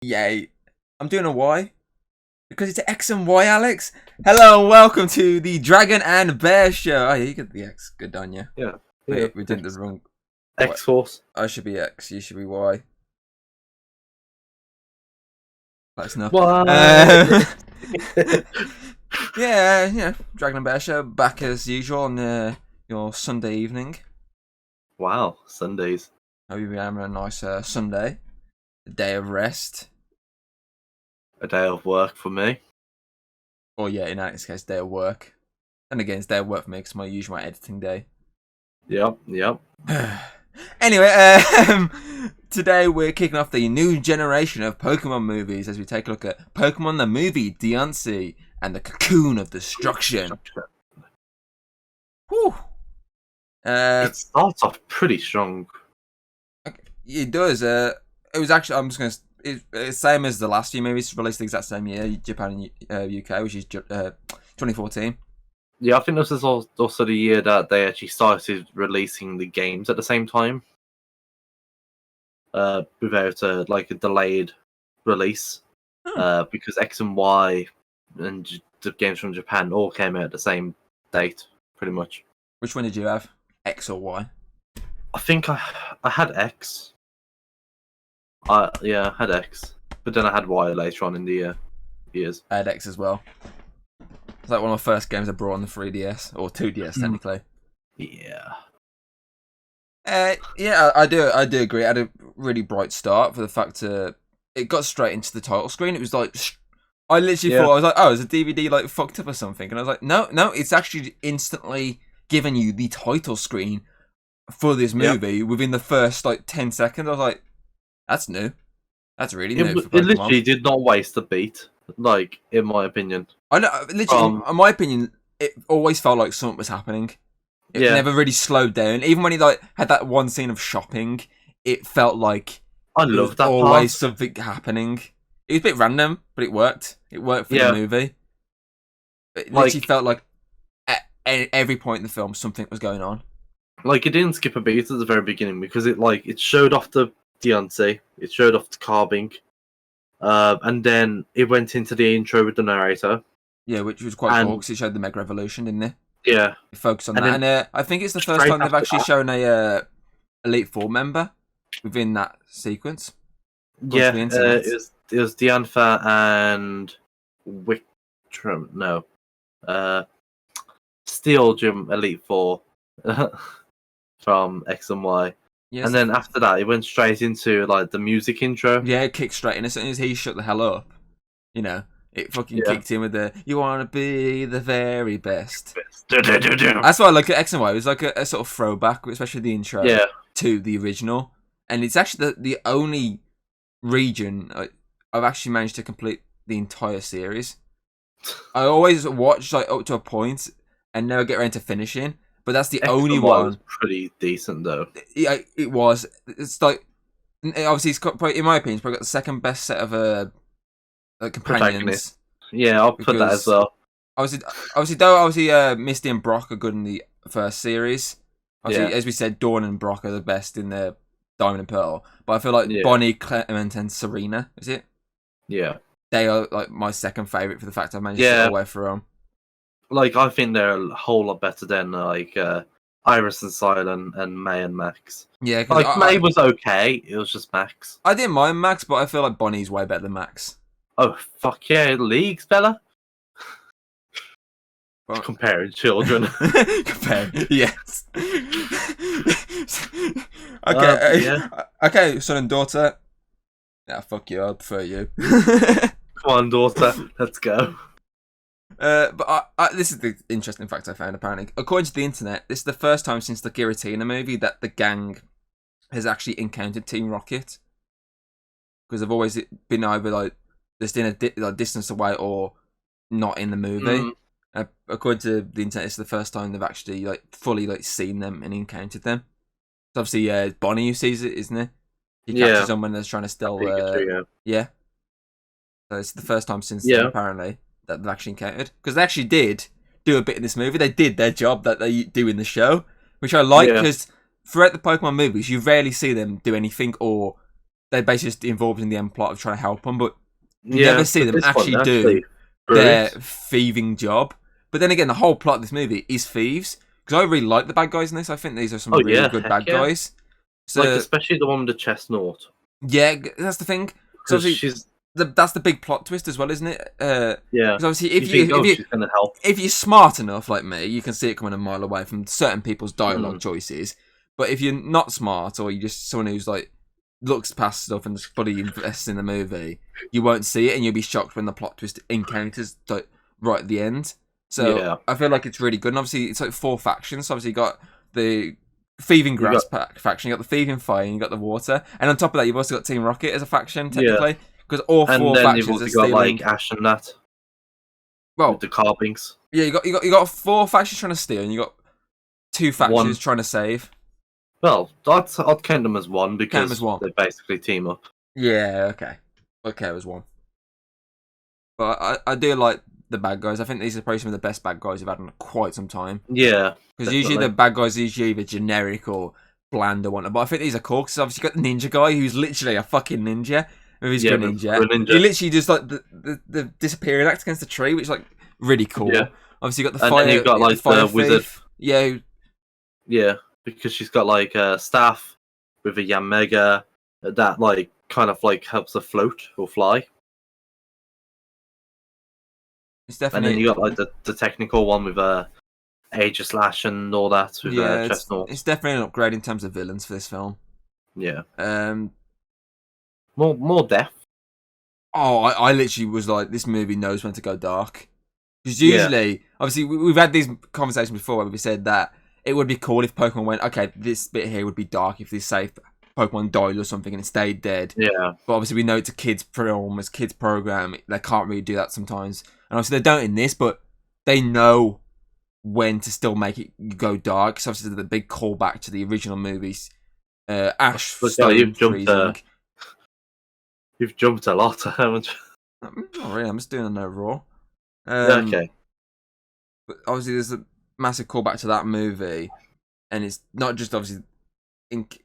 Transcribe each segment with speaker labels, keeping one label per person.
Speaker 1: Yay. I'm doing a Y. Because it's X and Y, Alex. Hello and welcome to the Dragon and Bear Show. Oh, yeah, you get the X. Good on you.
Speaker 2: Yeah.
Speaker 1: Wait, we did the wrong.
Speaker 2: X Force.
Speaker 1: I should be X, you should be Y. That's enough.
Speaker 2: What?
Speaker 1: Yeah, Dragon and Bear Show back as usual on your Sunday evening.
Speaker 2: Wow, Sundays.
Speaker 1: Hope you've been having a nice Sunday. A day of rest.
Speaker 2: A day of work for me.
Speaker 1: Or yeah, in Alex's case, day of work. And again, it's day of work for me because it's my editing day.
Speaker 2: Yep.
Speaker 1: Anyway, today we're kicking off the new generation of Pokemon movies as we take a look at Pokemon the movie, Diance, and the Cocoon of Destruction. Whew.
Speaker 2: It starts off pretty strong.
Speaker 1: It does. It was actually, I'm just going to, it's same as the last few movies, released the exact same year, Japan and UK, which is 2014.
Speaker 2: Yeah, I think this is also the year that they actually started releasing the games at the same time. Without a delayed release. Because X and Y and the games from Japan all came out at the same date, pretty much.
Speaker 1: Which one did you have? X or Y?
Speaker 2: I think I had X. I had X. But then I had Y later on in the years.
Speaker 1: I had X as well. It's like one of my first games I brought on the 3DS, or 2DS technically.
Speaker 2: Yeah.
Speaker 1: Yeah, I do agree. It had a really bright start for the fact that it got straight into the title screen. It was like, I literally thought, I was like, oh, is the DVD like fucked up or something? And I was like, no, it's actually instantly giving you the title screen for this movie within the first like 10 seconds. I was like, that's new. That's really new. For
Speaker 2: It literally did not waste a beat, like, in my opinion.
Speaker 1: I know, literally, in my opinion, it always felt like something was happening. It never really slowed down. Even when he like had that one scene of shopping, it felt like
Speaker 2: I love that
Speaker 1: always
Speaker 2: part.
Speaker 1: something happening. It was a bit random, but it worked. It worked for the movie. It literally felt like at every point in the film something was going on.
Speaker 2: Like, it didn't skip a beat at the very beginning because it showed off the Diance, it showed off the carving, and then it went into the intro with the narrator.
Speaker 1: Yeah, which was quite cool because it showed the Mega Evolution, didn't it?
Speaker 2: Yeah,
Speaker 1: it focused on that, and I think it's the first time they've actually shown a Elite Four member within that sequence.
Speaker 2: Yeah, it was Diantha and Wictrum. No, Steel Gym Elite Four from X and Y. Yes. And then after that, it went straight into like the music intro.
Speaker 1: Yeah, it kicked straight in. As soon as he shut the hell up, it fucking kicked in with the "You want to be the very best." That's why I like X and Y. It was like a sort of throwback, especially the intro to the original. And it's actually the only region I've actually managed to complete the entire series. I always watch like up to a point and never get around to finishing. But that's the only one.
Speaker 2: Was pretty decent though.
Speaker 1: Yeah, it was. It's like obviously it's probably, in my opinion, it's probably got the second best set of companions.
Speaker 2: Yeah, I'll put that as well.
Speaker 1: Obviously, Misty and Brock are good in the first series. Obviously, as we said, Dawn and Brock are the best in the Diamond and Pearl. But I feel like Bonnie, Clement, and Serena, is it?
Speaker 2: Yeah.
Speaker 1: They are like my second favourite for the fact I managed to get away from them.
Speaker 2: Like, I think they're a whole lot better than like Iris and Silent and May and Max.
Speaker 1: Yeah,
Speaker 2: like May was okay. It was just Max.
Speaker 1: I didn't mind Max, but I feel like Bonnie's way better than Max.
Speaker 2: Oh fuck yeah, leagues, Bella. Comparing children.
Speaker 1: Yes. Okay. Okay, son and daughter. Yeah, fuck you. I prefer you.
Speaker 2: Come on, daughter. Let's go.
Speaker 1: But this is the interesting fact I found, apparently. According to the internet, this is the first time since the Giratina movie that the gang has actually encountered Team Rocket. Because they've always been either like just in a distance away or not in the movie. According to the internet, it's the first time they've actually like fully like seen them and encountered them. So obviously, Bonnie who sees it, isn't it? He catches them when they're trying to steal. Yeah. So it's the first time since then, apparently, that they've actually encountered, because they actually did do a bit in this movie. They did their job that they do in the show, which I like, because throughout the Pokemon movies, you rarely see them do anything or they're basically just involved in the end plot of trying to help them, but you
Speaker 2: Yeah,
Speaker 1: never see
Speaker 2: but
Speaker 1: them
Speaker 2: this
Speaker 1: actually
Speaker 2: one
Speaker 1: do
Speaker 2: proves-
Speaker 1: their thieving job. But then again, the whole plot of this movie is thieves. Because I really like the bad guys in this. I think these are some
Speaker 2: Oh
Speaker 1: really
Speaker 2: yeah,
Speaker 1: good
Speaker 2: heck
Speaker 1: bad
Speaker 2: yeah.
Speaker 1: guys. So
Speaker 2: Like especially the one with the chestnut,
Speaker 1: yeah, that's the thing. So
Speaker 2: because
Speaker 1: obviously,
Speaker 2: she's
Speaker 1: that's the big plot twist as well, isn't it?
Speaker 2: yeah.
Speaker 1: Because obviously,
Speaker 2: You think, oh, she's gonna help.
Speaker 1: if you're smart enough like me, you can see it coming a mile away from certain people's dialogue choices. But if you're not smart, or you're just someone who's like looks past stuff and just fully invests in the movie, you won't see it, and you'll be shocked when the plot twist encounters like right at the end. So
Speaker 2: Yeah.
Speaker 1: I feel like it's really good. And obviously, it's like 4 factions. So obviously, you got the thieving grass faction, you got the thieving fire, and you got the water, and on top of that, you've also got Team Rocket as a faction technically, because all 4
Speaker 2: And then
Speaker 1: factions
Speaker 2: you've
Speaker 1: are
Speaker 2: also got
Speaker 1: stealing.
Speaker 2: like Ash and that
Speaker 1: Well,
Speaker 2: with the carvings.
Speaker 1: yeah, you got 4 factions trying to steal, and you got 2 factions
Speaker 2: One.
Speaker 1: trying to save.
Speaker 2: Well, I'd count them as one because
Speaker 1: as one.
Speaker 2: they basically team up.
Speaker 1: Yeah, okay, it was 1. But I do like the bad guys. I think these are probably some of the best bad guys we've had in quite some time.
Speaker 2: Yeah,
Speaker 1: because usually the bad guys are usually either generic or bland or whatnot. But I think these are cool because obviously you got the ninja guy who's literally a fucking ninja with his Greninja. He literally just like the disappearing act against the tree, which is like really cool.
Speaker 2: Yeah.
Speaker 1: Obviously you got the
Speaker 2: and
Speaker 1: fire.
Speaker 2: then you've got like the wizard.
Speaker 1: Yeah.
Speaker 2: Yeah, because she's got like a staff with a Yamega that like kind of like helps her float or fly.
Speaker 1: It's definitely.
Speaker 2: And then you got like the technical one with Aegis Slash and all that with Chestnut.
Speaker 1: It's definitely an upgrade in terms of villains for this film.
Speaker 2: Yeah.
Speaker 1: Um.
Speaker 2: More depth.
Speaker 1: Oh, I literally was like, this movie knows when to go dark. Because usually, obviously, we've had these conversations before where we said that it would be cool if Pokemon went, okay, this bit here would be dark if this safe Pokemon died or something and it stayed dead.
Speaker 2: Yeah.
Speaker 1: But obviously, we know it's a kids' film, it's a kids' program. They can't really do that sometimes. And obviously, they don't in this, but they know when to still make it go dark. So obviously, the big callback to the original movies. Ash, Stone,
Speaker 2: You've jumped a lot, haven't you?
Speaker 1: Not really, I'm just doing an overall.
Speaker 2: Okay.
Speaker 1: But obviously, there's a massive callback to that movie, and it's not just obviously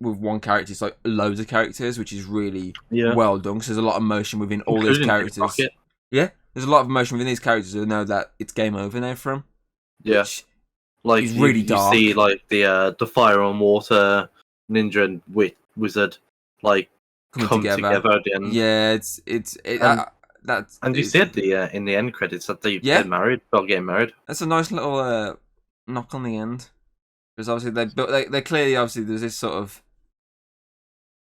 Speaker 1: with one character; it's like loads of characters, which is really well done. Because there's a lot of emotion within all these characters. Yeah, there's a lot of emotion within these characters who know that it's game over now for them.
Speaker 2: Yeah, like
Speaker 1: it's really dark.
Speaker 2: You see, like the fire and water ninja and wizard, like come together at the end.
Speaker 1: Yeah,
Speaker 2: and you said in the end credits that they get married. They'll get married.
Speaker 1: That's a nice little knock on the end, because obviously they clearly there's this sort of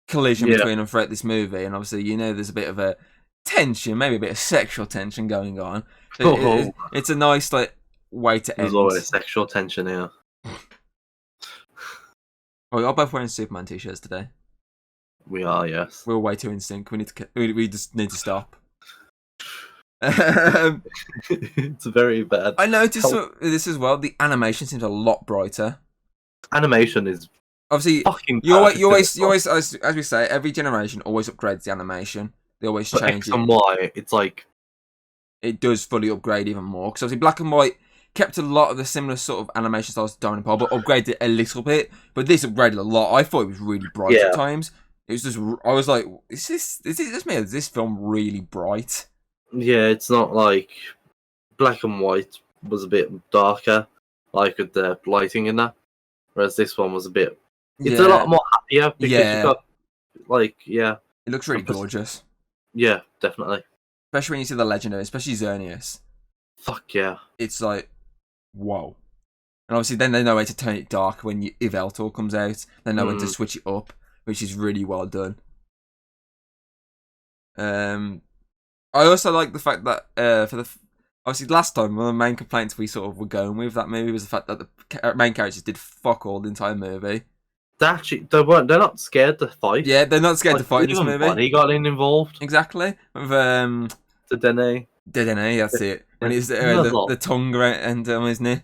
Speaker 1: collision between them throughout this movie, and obviously there's a bit of a tension, maybe a bit of sexual tension going on. It's a nice like way to end.
Speaker 2: There's always sexual tension here.
Speaker 1: Oh, we are both wearing Superman t-shirts today.
Speaker 2: We are, yes.
Speaker 1: We're way too in sync. We just need to stop.
Speaker 2: It's very bad.
Speaker 1: I noticed this as well. The animation seems a lot brighter.
Speaker 2: Animation is
Speaker 1: obviously
Speaker 2: fucking.
Speaker 1: You always, as we say, every generation always upgrades the animation. They always change it.
Speaker 2: And Y, it's like
Speaker 1: it does fully upgrade even more because obviously Black and White kept a lot of the similar sort of animation styles to Diamond and Pearl, but upgraded it a little bit. But this upgraded a lot. I thought it was really bright at times. It was just, I was like, is this film really bright?
Speaker 2: Yeah, it's not like Black and White was a bit darker, like with the lighting in that. Whereas this one was a bit, it's a lot more happier because you've got, like, it
Speaker 1: looks really gorgeous.
Speaker 2: Yeah, definitely.
Speaker 1: Especially when you see the legendary, especially Xerneas.
Speaker 2: Fuck yeah.
Speaker 1: It's like, whoa. And obviously then they know how to turn it dark when Yveltal comes out. They know when to switch it up, which is really well done. I also like the fact that obviously last time one of the main complaints we sort of were going with that movie was the fact that the main characters did fuck all the entire movie.
Speaker 2: They're not scared to fight.
Speaker 1: Yeah, they're not scared to fight in this movie.
Speaker 2: He got involved.
Speaker 1: Exactly. With
Speaker 2: Dedenne,
Speaker 1: that's it. When he's the tongue around and isn't he?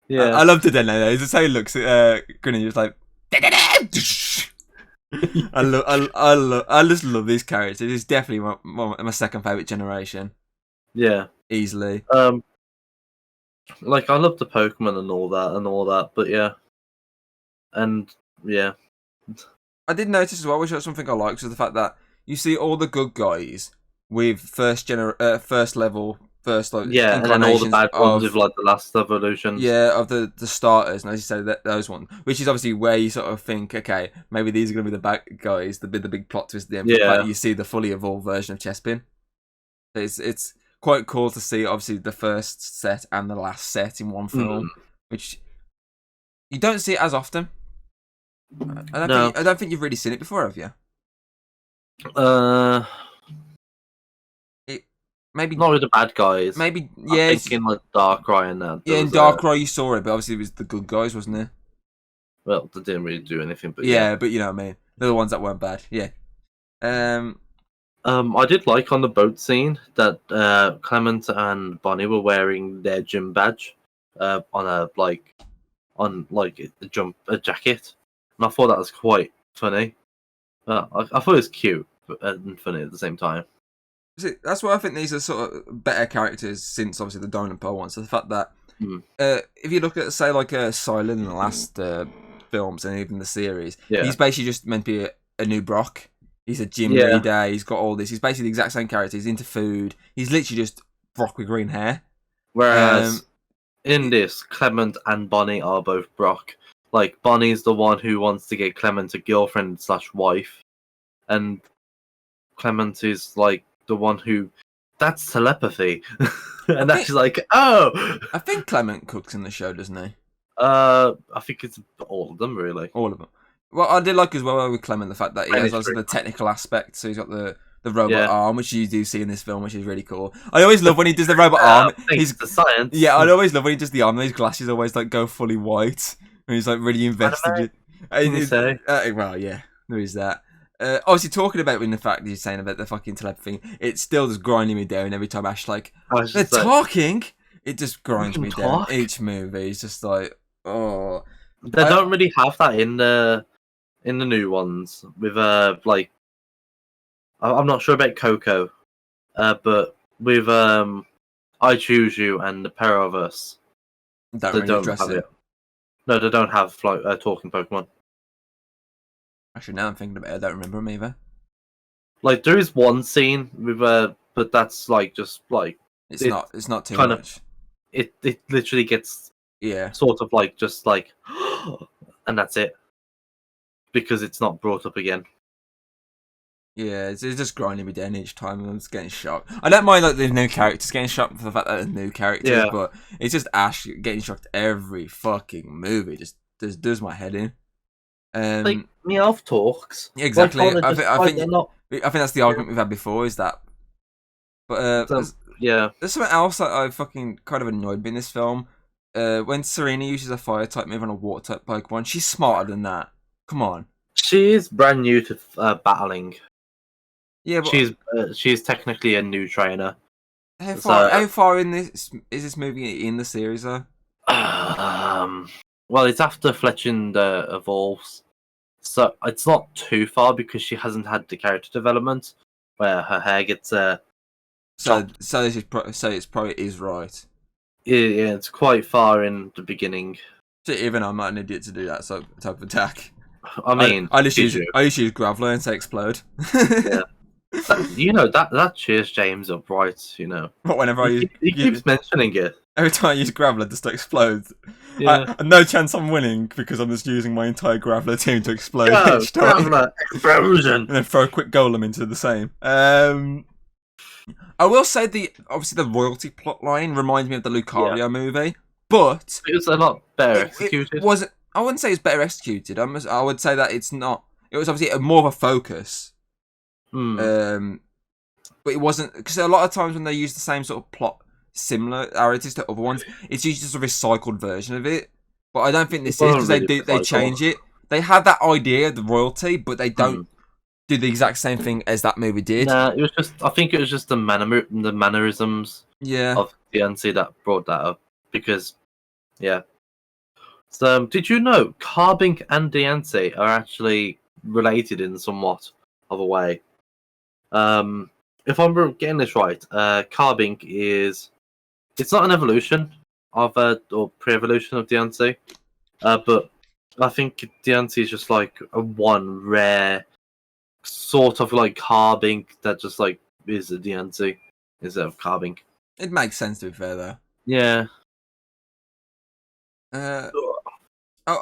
Speaker 2: Yeah.
Speaker 1: I love Dedenne though. It's just how he looks at Grinny, just like I just love these characters. It's definitely my second favourite generation.
Speaker 2: Yeah.
Speaker 1: Easily.
Speaker 2: Like I love the Pokémon and all that, but yeah. And yeah.
Speaker 1: I did notice as well, which was something I liked, was the fact that you see all the good guys with first level, like
Speaker 2: Yeah, and then all the
Speaker 1: incarnations
Speaker 2: bad ones with
Speaker 1: of
Speaker 2: like the last evolutions.
Speaker 1: of the starters, and as you say, those ones, which is obviously where you sort of think, okay, maybe these are going to be the bad guys, the big plot twist at the end. But the fact that you see the fully evolved version of Chespin, it's quite cool to see. Obviously, the first set and the last set in one film, which you don't see it as often. I don't think you've really seen it before, have you? Maybe
Speaker 2: not with the bad guys.
Speaker 1: Maybe
Speaker 2: I'm thinking like Darkrai and that.
Speaker 1: Yeah, in Darkrai you saw it, but obviously it was the good guys, wasn't it?
Speaker 2: Well, they didn't really do anything, but
Speaker 1: yeah, but you know what I mean. They're the ones that weren't bad. Yeah.
Speaker 2: I did like on the boat scene that Clement and Bonnie were wearing their gym badge on a jacket, and I thought that was quite funny. I thought it was cute and funny at the same time.
Speaker 1: See, that's why I think these are sort of better characters since obviously the Diamond and Pearl ones. So the fact that if you look at say like Silent in the last films and even the series, he's basically just meant to be a new Brock. He's a gym leader. He's got all this. He's basically the exact same character. He's into food. He's literally just Brock with green hair.
Speaker 2: Whereas in this, Clement and Bonnie are both Brock. Like Bonnie's the one who wants to get Clement a girlfriend / wife, and Clement is like the one who that's telepathy, and that's like, oh.
Speaker 1: I think Clement cooks in the show, doesn't he?
Speaker 2: I think it's all of them really.
Speaker 1: All of them. Well, I did like as well with Clement the fact that he has also the technical aspect. So he's got the robot arm, which you do see in this film, which is really cool. I always love when he does the robot arm.
Speaker 2: He's the science.
Speaker 1: Yeah, I always love when he does the arm. Those glasses always like go fully white, and he's like really invested. Well, yeah, there is that. Obviously, talking about in the fact that you're saying about the fucking telepathy thing, it still just grinding me down every time Ash like they're talking. It just grinds me down. Each movie is just like, oh.
Speaker 2: They don't really have that in the new ones with like I'm not sure about Coco, but with I Choose You and the pair of us,
Speaker 1: they don't have it.
Speaker 2: No, they don't have like talking Pokemon.
Speaker 1: Actually, now I'm thinking about it, I don't remember them either.
Speaker 2: Like there is one scene with but that's like just like
Speaker 1: it's not too much.
Speaker 2: It literally gets sort of like just like and that's it because it's not brought up again.
Speaker 1: Yeah, it's just grinding me down each time, and I'm just getting shocked. I don't mind like the new characters getting shocked for the fact that they're new characters, but it's just Ash getting shocked every fucking movie. Just does my head in.
Speaker 2: Like Meowth talks.
Speaker 1: Yeah, exactly. I think that's the argument we've had before. Is that? But there's something else that I fucking kind of annoyed me in this film. When Serena uses a fire type move on a water type Pokemon, she's smarter than that. Come on.
Speaker 2: She's brand new to battling.
Speaker 1: Yeah, but
Speaker 2: she's technically a new trainer.
Speaker 1: How far in this is this movie in the series though?
Speaker 2: Well, it's after Fletchend evolves, so it's not too far because she hasn't had the character development where her hair gets
Speaker 1: So it's probably is right.
Speaker 2: Yeah, it's quite far in the beginning.
Speaker 1: So even I'm not an idiot to do that type of attack.
Speaker 2: I mean,
Speaker 1: I just use Graveler and say explode.
Speaker 2: Yeah. You know that cheers James up, right? You know.
Speaker 1: But whenever
Speaker 2: he keeps mentioning it.
Speaker 1: Every time I use Graveler, just explodes.
Speaker 2: Yeah.
Speaker 1: No chance I'm winning because I'm just using my entire Graveler team to explode each time.
Speaker 2: Graveler explosion,
Speaker 1: and then throw a quick golem into the same. I will say obviously the royalty plot line reminds me of the Lucario movie, but
Speaker 2: it was a lot better executed.
Speaker 1: I wouldn't say it's better executed. I would say that it's not. It was obviously more of a focus. But it wasn't because a lot of times when they use the same sort of plot similarities to other ones, it's usually just a recycled version of it. But I don't think this is because they change it. They have that idea of the royalty, but they don't do the exact same thing as that movie did.
Speaker 2: Nah, it was just. I think it was just the mannerisms. Of Diance that brought that up because, So, did you know Carbink and Diance are actually related in somewhat of a way? If I'm getting this right, Carbink it's not an evolution of or pre-evolution of Diance, but I think Diance is just like a one rare sort of like carbink that just like is a Diance instead of carbink.
Speaker 1: It makes sense, to be fair, though.
Speaker 2: Yeah.
Speaker 1: I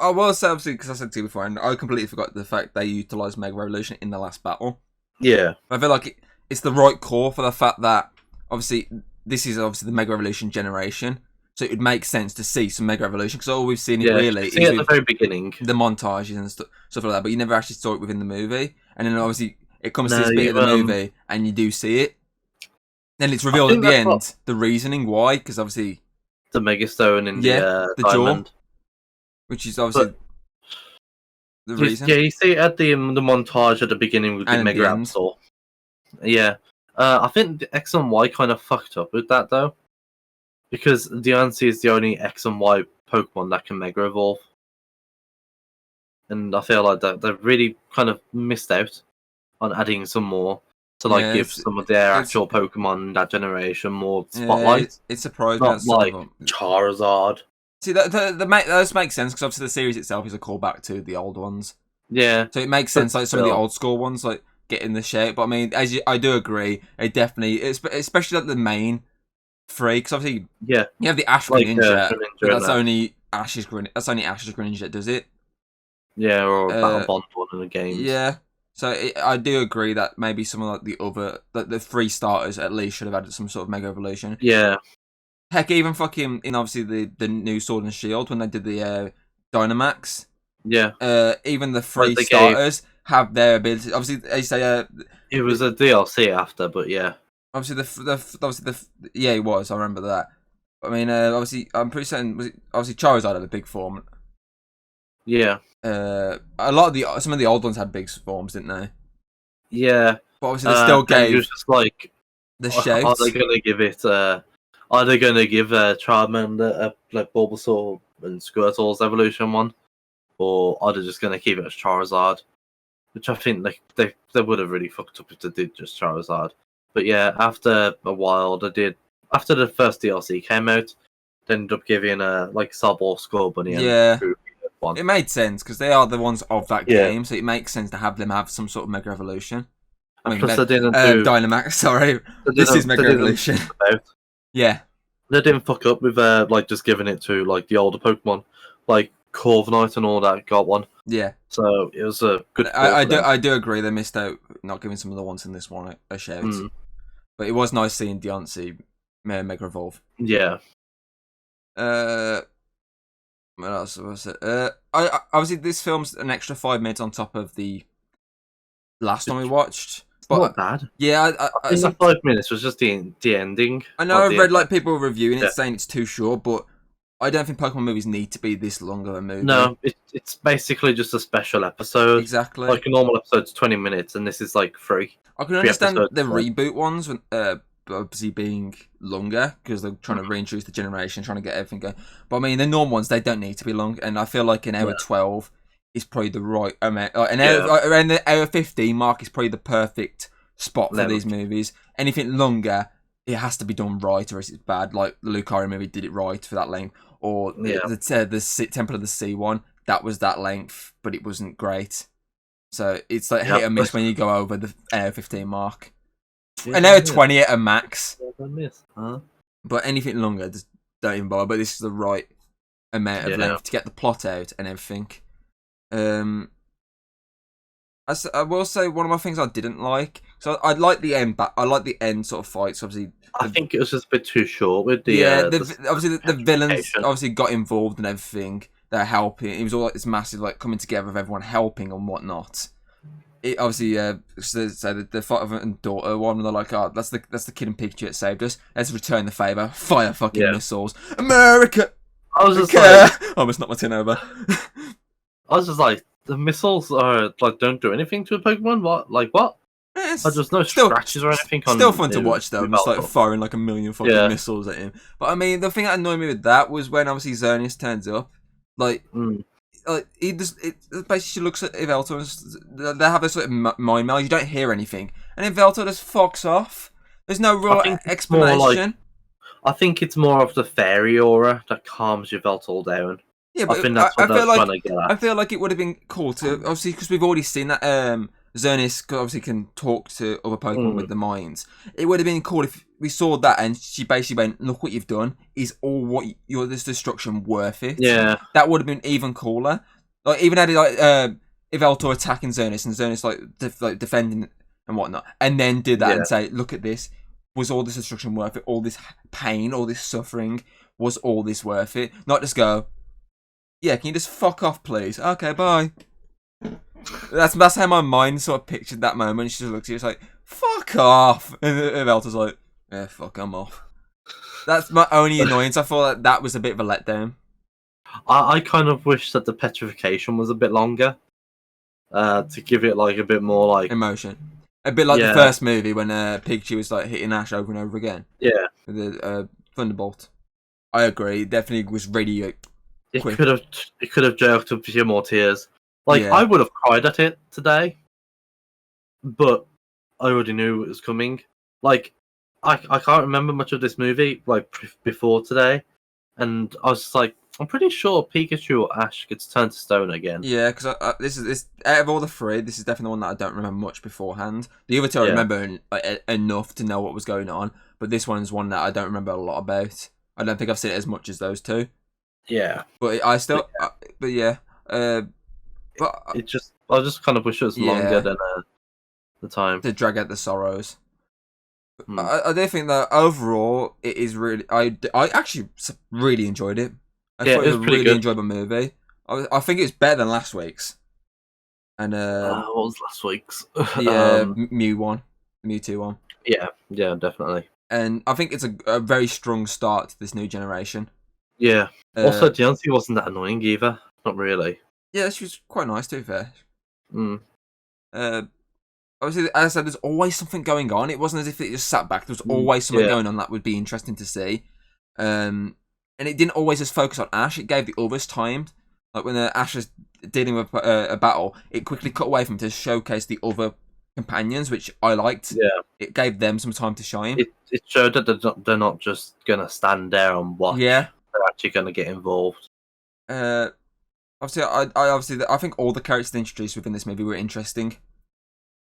Speaker 1: will say, obviously, because I said to you before, and I completely forgot the fact they utilised Mega Revolution in the last battle.
Speaker 2: Yeah.
Speaker 1: I feel like it's the right core for the fact that, obviously, this is obviously the Mega Revolution generation. So it would make sense to see some Mega Revolution, because all we've seen it really is
Speaker 2: at the very beginning.
Speaker 1: The montages and stuff like that, but you never actually saw it within the movie. And then obviously it comes to this bit of the movie, and you do see it. Then it's revealed at the end the reasoning why, because obviously
Speaker 2: the Megastone and the diamond,
Speaker 1: jaw, which is obviously the reason.
Speaker 2: Yeah, you see it at the montage at the beginning with the Mega Absol. Yeah, I think the X and Y kind of fucked up with that though, because Diance is the only X and Y Pokemon that can Mega Evolve, and I feel like that they've really kind of missed out on adding some more to like give some of their actual Pokemon that generation more spotlight.
Speaker 1: It's surprising,
Speaker 2: not like Charizard.
Speaker 1: See, those make sense because obviously the series itself is a callback to the old ones.
Speaker 2: Yeah,
Speaker 1: so it makes sense. Like some of the old school ones, like getting the shape. But I mean, I do agree, they definitely, especially like the main three, because obviously, you have the Ash Greninja, but that's only Ash's Greninja that does it.
Speaker 2: Yeah, or Battle Bond one in the games.
Speaker 1: Yeah. So I do agree that maybe some of like the other, like the three starters at least should have added some sort of Mega Evolution.
Speaker 2: Yeah.
Speaker 1: Heck, even fucking in obviously the new Sword and Shield when they did the Dynamax.
Speaker 2: Yeah.
Speaker 1: Even the three starters have their abilities. Obviously, they say
Speaker 2: it was a DLC after, but yeah.
Speaker 1: Obviously it was. I remember that. I mean, obviously, I'm pretty certain. Obviously, Charizard had a big form.
Speaker 2: Yeah.
Speaker 1: A lot of some of the old ones had big forms, didn't they?
Speaker 2: Yeah.
Speaker 1: But obviously they still gave
Speaker 2: just like
Speaker 1: the shouts.
Speaker 2: Are they gonna give it are they gonna give Charmander like Bulbasaur and Squirtle's evolution one? Or are they just gonna keep it as Charizard? Which I think like they would have really fucked up if they did just Charizard. But yeah, after a while after the first DLC came out, they ended up giving like Sabor Scorbunny and one.
Speaker 1: It made sense because they are the ones of that game, so it makes sense to have them have some sort of Mega Evolution. I mean, Dynamax. Sorry, this is Mega Evolution. Yeah,
Speaker 2: they didn't fuck up with like just giving it to like the older Pokemon, like Corviknight and all that got one.
Speaker 1: Yeah,
Speaker 2: so it was a good.
Speaker 1: I do agree they missed out not giving some of the ones in this one a shout, but it was nice seeing Diance Mega Evolve.
Speaker 2: Yeah.
Speaker 1: What else was it? I obviously this film's an extra 5 minutes on top of the last one we watched.
Speaker 2: But not bad.
Speaker 1: Yeah,
Speaker 2: I think the 5 minutes was just the ending.
Speaker 1: I know I've read like people reviewing it saying it's too short, but I don't think Pokemon movies need to be this long of a movie.
Speaker 2: No, it's basically just a special episode.
Speaker 1: Exactly.
Speaker 2: Like a normal episode's 20 minutes, and this is like 3.
Speaker 1: I can understand the reboot ones when obviously being longer because they're trying to reintroduce the generation, trying to get everything going. But I mean, the normal ones they don't need to be long, and I feel like an hour 12 is probably the right amount. Around the hour 15 mark is probably the perfect spot for these movies. Anything longer, it has to be done right, or it's bad. Like the Lucario movie did it right for that length, or the Temple of the Sea one that was that length, but it wasn't great. So it's like hit or miss when you go over the hour 15 mark. An hour 20 at a max. But anything longer, just don't even bother. But this is the right amount of length to get the plot out and everything. I will say one of my things I didn't like. So I like the end, but I like the end sort of fights. Obviously,
Speaker 2: I think it was just a bit too short with the
Speaker 1: obviously the villains obviously got involved and everything. They're helping. It was all like this massive like coming together of everyone helping and whatnot. It obviously so the father and daughter one, they're like, oh, that's the kid in Pikachu that saved us. Let's return the favour. Fire fucking missiles, America.
Speaker 2: I was just like,
Speaker 1: almost knocked my tin over.
Speaker 2: I was just like, the missiles are like don't do anything to a Pokemon. What? Like what? There's no scratches or anything.
Speaker 1: Still fun to watch though. Just like firing like a million fucking missiles at him. But I mean, the thing that annoyed me with that was when obviously Xerneas turns up, like. He just basically looks at Yveltal and they have this sort of mind meld. You don't hear anything, and Yveltal just fucks off. There's no real explanation.
Speaker 2: I think it's more of the fairy aura that calms Yveltal down.
Speaker 1: Yeah,
Speaker 2: I
Speaker 1: but
Speaker 2: think that's what
Speaker 1: I feel
Speaker 2: they're trying
Speaker 1: like
Speaker 2: to get
Speaker 1: I
Speaker 2: at.
Speaker 1: feel like it would have been cool to obviously because we've already seen that Xerneas obviously can talk to other Pokemon with the minds. It would have been cool if we saw that and she basically went, "Look what you've done. Is all what your this destruction worth it?"
Speaker 2: Yeah,
Speaker 1: That would have been even cooler. Like even had it like Yveltal attacking Xerneas and Xerneas like defending and whatnot, and then do that
Speaker 2: yeah.
Speaker 1: and say, "Look at this. Was all this destruction worth it? All this pain, all this suffering, was all this worth it?" Not just go, "Yeah, can you just fuck off, please?" Okay, bye. That's how my mind sort of pictured that moment. She just looks at you, it's like, "Fuck off," and Elta's like, "Yeah, fuck, I'm off." That's my only annoyance. I thought like that was a bit of a letdown.
Speaker 2: I kind of wish that the petrification was a bit longer. To give it like a bit more like
Speaker 1: Emotion. A bit like the first movie when Pikachu was like hitting Ash over and over again.
Speaker 2: Yeah.
Speaker 1: With the Thunderbolt. I agree. It definitely was really quick.
Speaker 2: It could have joked up a few more tears. Like I would have cried at it today, but I already knew it was coming. Like I can't remember much of this movie like before today, and I was just like, I'm pretty sure Pikachu or Ash gets turned to stone again.
Speaker 1: Yeah, because this out of all the three, this is definitely one that I don't remember much beforehand. The other two I remember enough to know what was going on, but this one is one that I don't remember a lot about. I don't think I've seen it as much as those two.
Speaker 2: Yeah,
Speaker 1: but I still, but yeah, but
Speaker 2: I just kind of wish it was longer than the time
Speaker 1: to drag out the sorrows. I do think that overall it is really. I actually really enjoyed it. I thought it was a really
Speaker 2: good.
Speaker 1: enjoyable movie. I think it's better than last week's. And
Speaker 2: what was last week's?
Speaker 1: The Mewtwo one.
Speaker 2: Yeah, definitely.
Speaker 1: And I think it's a very strong start to this new generation.
Speaker 2: Yeah. Also, Diance wasn't that annoying either. Not really.
Speaker 1: Yeah, she was quite nice, to be fair. Obviously, as I said, there's always something going on. It wasn't as if it just sat back. There was always something going on that would be interesting to see. And it didn't always just focus on Ash. It gave the others time. Like when Ash was dealing with a battle, it quickly cut away from him to showcase the other companions, which I liked.
Speaker 2: Yeah.
Speaker 1: It gave them some time to shine.
Speaker 2: It showed that they're not just going to stand there and watch.
Speaker 1: Yeah.
Speaker 2: They're actually going to get involved.
Speaker 1: Obviously, I think all the characters introduced within this movie were interesting.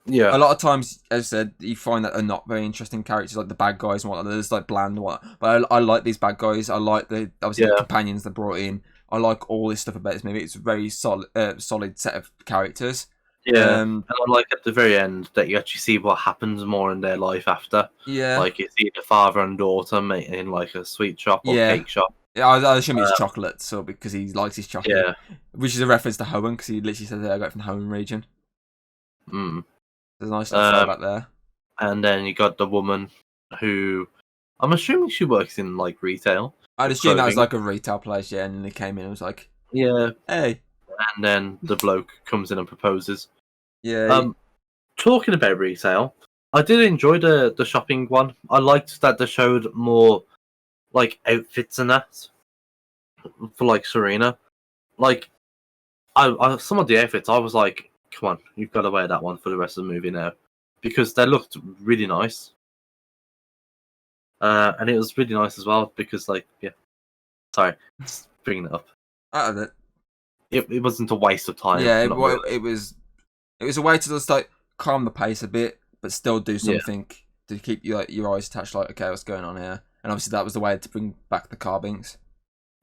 Speaker 2: Yeah.
Speaker 1: A lot of times, as I said, you find that they're not very interesting characters, like the bad guys and whatnot. There's like bland and whatnot. But I like these bad guys. I like the companions they brought in. I like all this stuff about this movie. It's a very solid set of characters.
Speaker 2: Yeah, and I like at the very end that you actually see what happens more in their life after.
Speaker 1: Yeah.
Speaker 2: Like you see the father and daughter meeting in like a sweet shop or cake shop.
Speaker 1: Yeah, I assume it's chocolate, so because he likes his chocolate.
Speaker 2: Yeah.
Speaker 1: Which is a reference to Hoenn, because he literally says, I got it from the Hoenn region. There's a nice little back there.
Speaker 2: And then you got the woman who, I'm assuming she works in like retail.
Speaker 1: I'd assume that was like a retail place, yeah, and then he came in and was like,
Speaker 2: yeah,
Speaker 1: hey.
Speaker 2: And then the bloke comes in and proposes.
Speaker 1: Yeah.
Speaker 2: Talking about retail, I did enjoy the shopping one. I liked that they showed more like outfits and that for like Serena. Like, I some of the outfits, I was like, come on, you've got to wear that one for the rest of the movie now, because they looked really nice. And it was really nice as well because, like, sorry, just bringing it up.
Speaker 1: Out of it.
Speaker 2: It wasn't a waste of time.
Speaker 1: Yeah, it was a way to just like calm the pace a bit, but still do something to keep your eyes attached. Like, okay, what's going on here? And obviously, that was the way to bring back the carbines.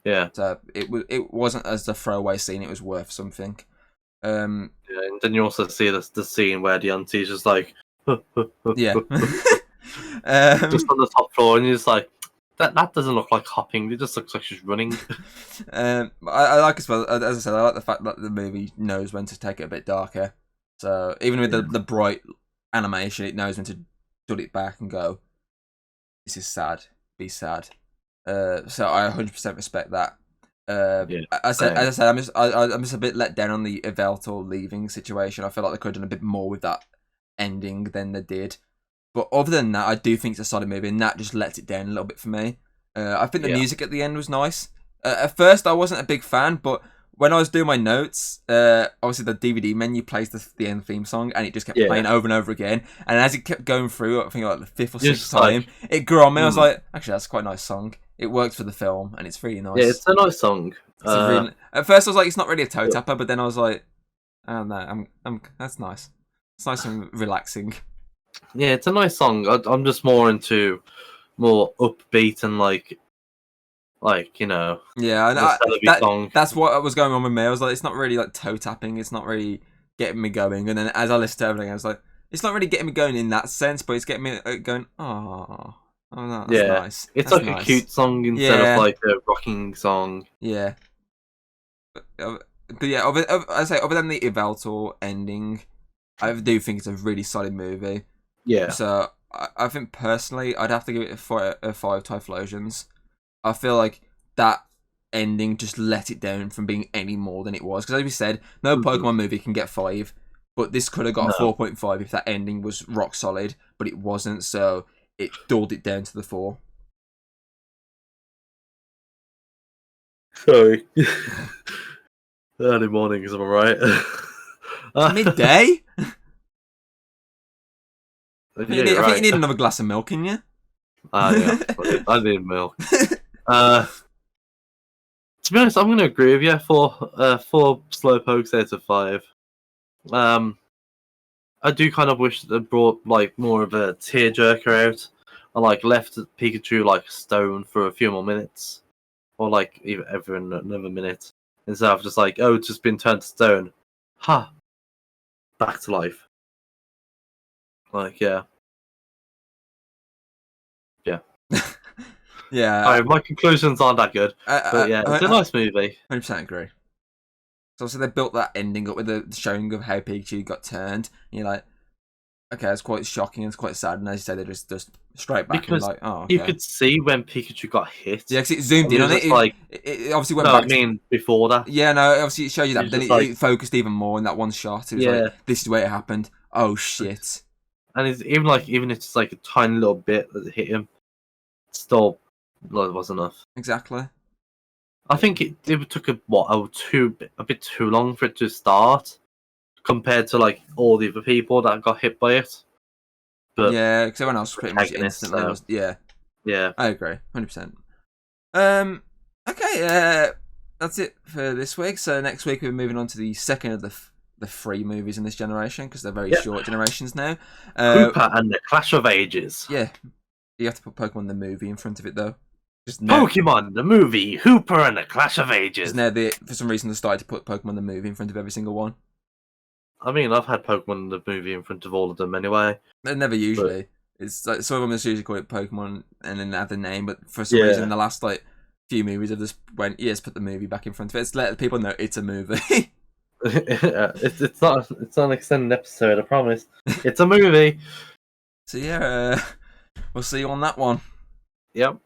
Speaker 2: Yeah. So
Speaker 1: it wasn't as a throwaway scene. It was worth something.
Speaker 2: Yeah, and then you also see the scene where the auntie's just like,
Speaker 1: yeah,
Speaker 2: just on the top floor, and you're just like, that doesn't look like hopping. It just looks like she's running.
Speaker 1: I like as well. As I said, I like the fact that the movie knows when to take it a bit darker. So even with the bright animation, it knows when to put it back and go, "This is sad. Be sad." So I 100% respect that. As I said, I'm just a bit let down on the Yveltal leaving situation. I feel like they could have done a bit more with that ending than they did. But other than that, I do think it's a solid movie, and that just lets it down a little bit for me. I think the music at the end was nice. At first, I wasn't a big fan, but when I was doing my notes, obviously the DVD menu plays the end theme song, and it just kept playing over and over again. And as it kept going through, I think like the fifth or sixth time, it grew on me. I was like, actually, that's quite a nice song. It works for the film, and it's really nice.
Speaker 2: Yeah, it's a nice song.
Speaker 1: At first, I was like, it's not really a toe tapper, but then I was like, oh no, that's nice. It's nice and relaxing.
Speaker 2: Yeah, it's a nice song. I'm just more into more upbeat and like you know.
Speaker 1: Yeah, that's what was going on with me. I was like, it's not really like toe tapping. It's not really getting me going. And then as I listened to everything, I was like, it's not really getting me going in that sense, but it's getting me going. Oh no, that's nice.
Speaker 2: It's
Speaker 1: that's
Speaker 2: like
Speaker 1: nice.
Speaker 2: a cute song instead of like a rocking song.
Speaker 1: Yeah. But yeah, I say other than the Yveltal ending, I do think it's a really solid movie.
Speaker 2: Yeah.
Speaker 1: So I think personally, I'd have to give it a 5 Typhlosions. I feel like that ending just let it down from being any more than it was. Because as we said, no Pokemon movie can get 5, but this could have got a 4.5 if that ending was rock solid, but it wasn't. So it dulled it down to the 4.
Speaker 2: Sorry. Early mornings, am I right?
Speaker 1: Midday? I think you need another glass of milk in you.
Speaker 2: Yeah. I need milk. To be honest, I'm going to agree with you for 4 Slowpokes out of 5. I do kind of wish they brought like more of a tearjerker out, and like left Pikachu like stone for a few more minutes, or like even ever another minute, instead of just like, oh, it's just been turned to stone, back to life. Like yeah.
Speaker 1: Yeah.
Speaker 2: My conclusions aren't that good, but yeah, it's a nice movie.
Speaker 1: 100% agree. So they built that ending up with the showing of how Pikachu got turned. And you're like, okay, it's quite shocking and it's quite sad. And as you say, they're just straight back
Speaker 2: because
Speaker 1: and like, oh, okay.
Speaker 2: You could see when Pikachu got hit.
Speaker 1: Yeah, because it zoomed in on it. It obviously went back.
Speaker 2: I mean, before that.
Speaker 1: Yeah, no, obviously it showed you that, but then it focused even more in that one shot. It was like, this is where it happened. Oh shit!
Speaker 2: And it's even if it's like a tiny little bit that hit him, still was enough.
Speaker 1: Exactly.
Speaker 2: I think it took a bit too long for it to start, compared to like all the other people that got hit by it. But
Speaker 1: yeah, because everyone else pretty much instantly was. Yeah, I agree, 100%. Okay, that's it for this week. So next week we're moving on to the second of the 3 movies in this generation because they're very short generations now.
Speaker 2: Hooper and the Clash of Ages.
Speaker 1: Yeah, you have to put Pokemon the movie in front of it though.
Speaker 2: Pokemon the movie, Hooper and the Clash of Ages.
Speaker 1: Now for some reason they started to put Pokemon the movie in front of every single one.
Speaker 2: I mean, I've had Pokemon the movie in front of all of them anyway.
Speaker 1: They never usually. It's like some of them just usually call it Pokemon and then have the name, but for some reason the last like few movies have just went, yes, put the movie back in front of it. It's let people know it's a movie.
Speaker 2: It's not an extended episode, I promise. It's a movie.
Speaker 1: So yeah, we'll see you on that one.
Speaker 2: Yep.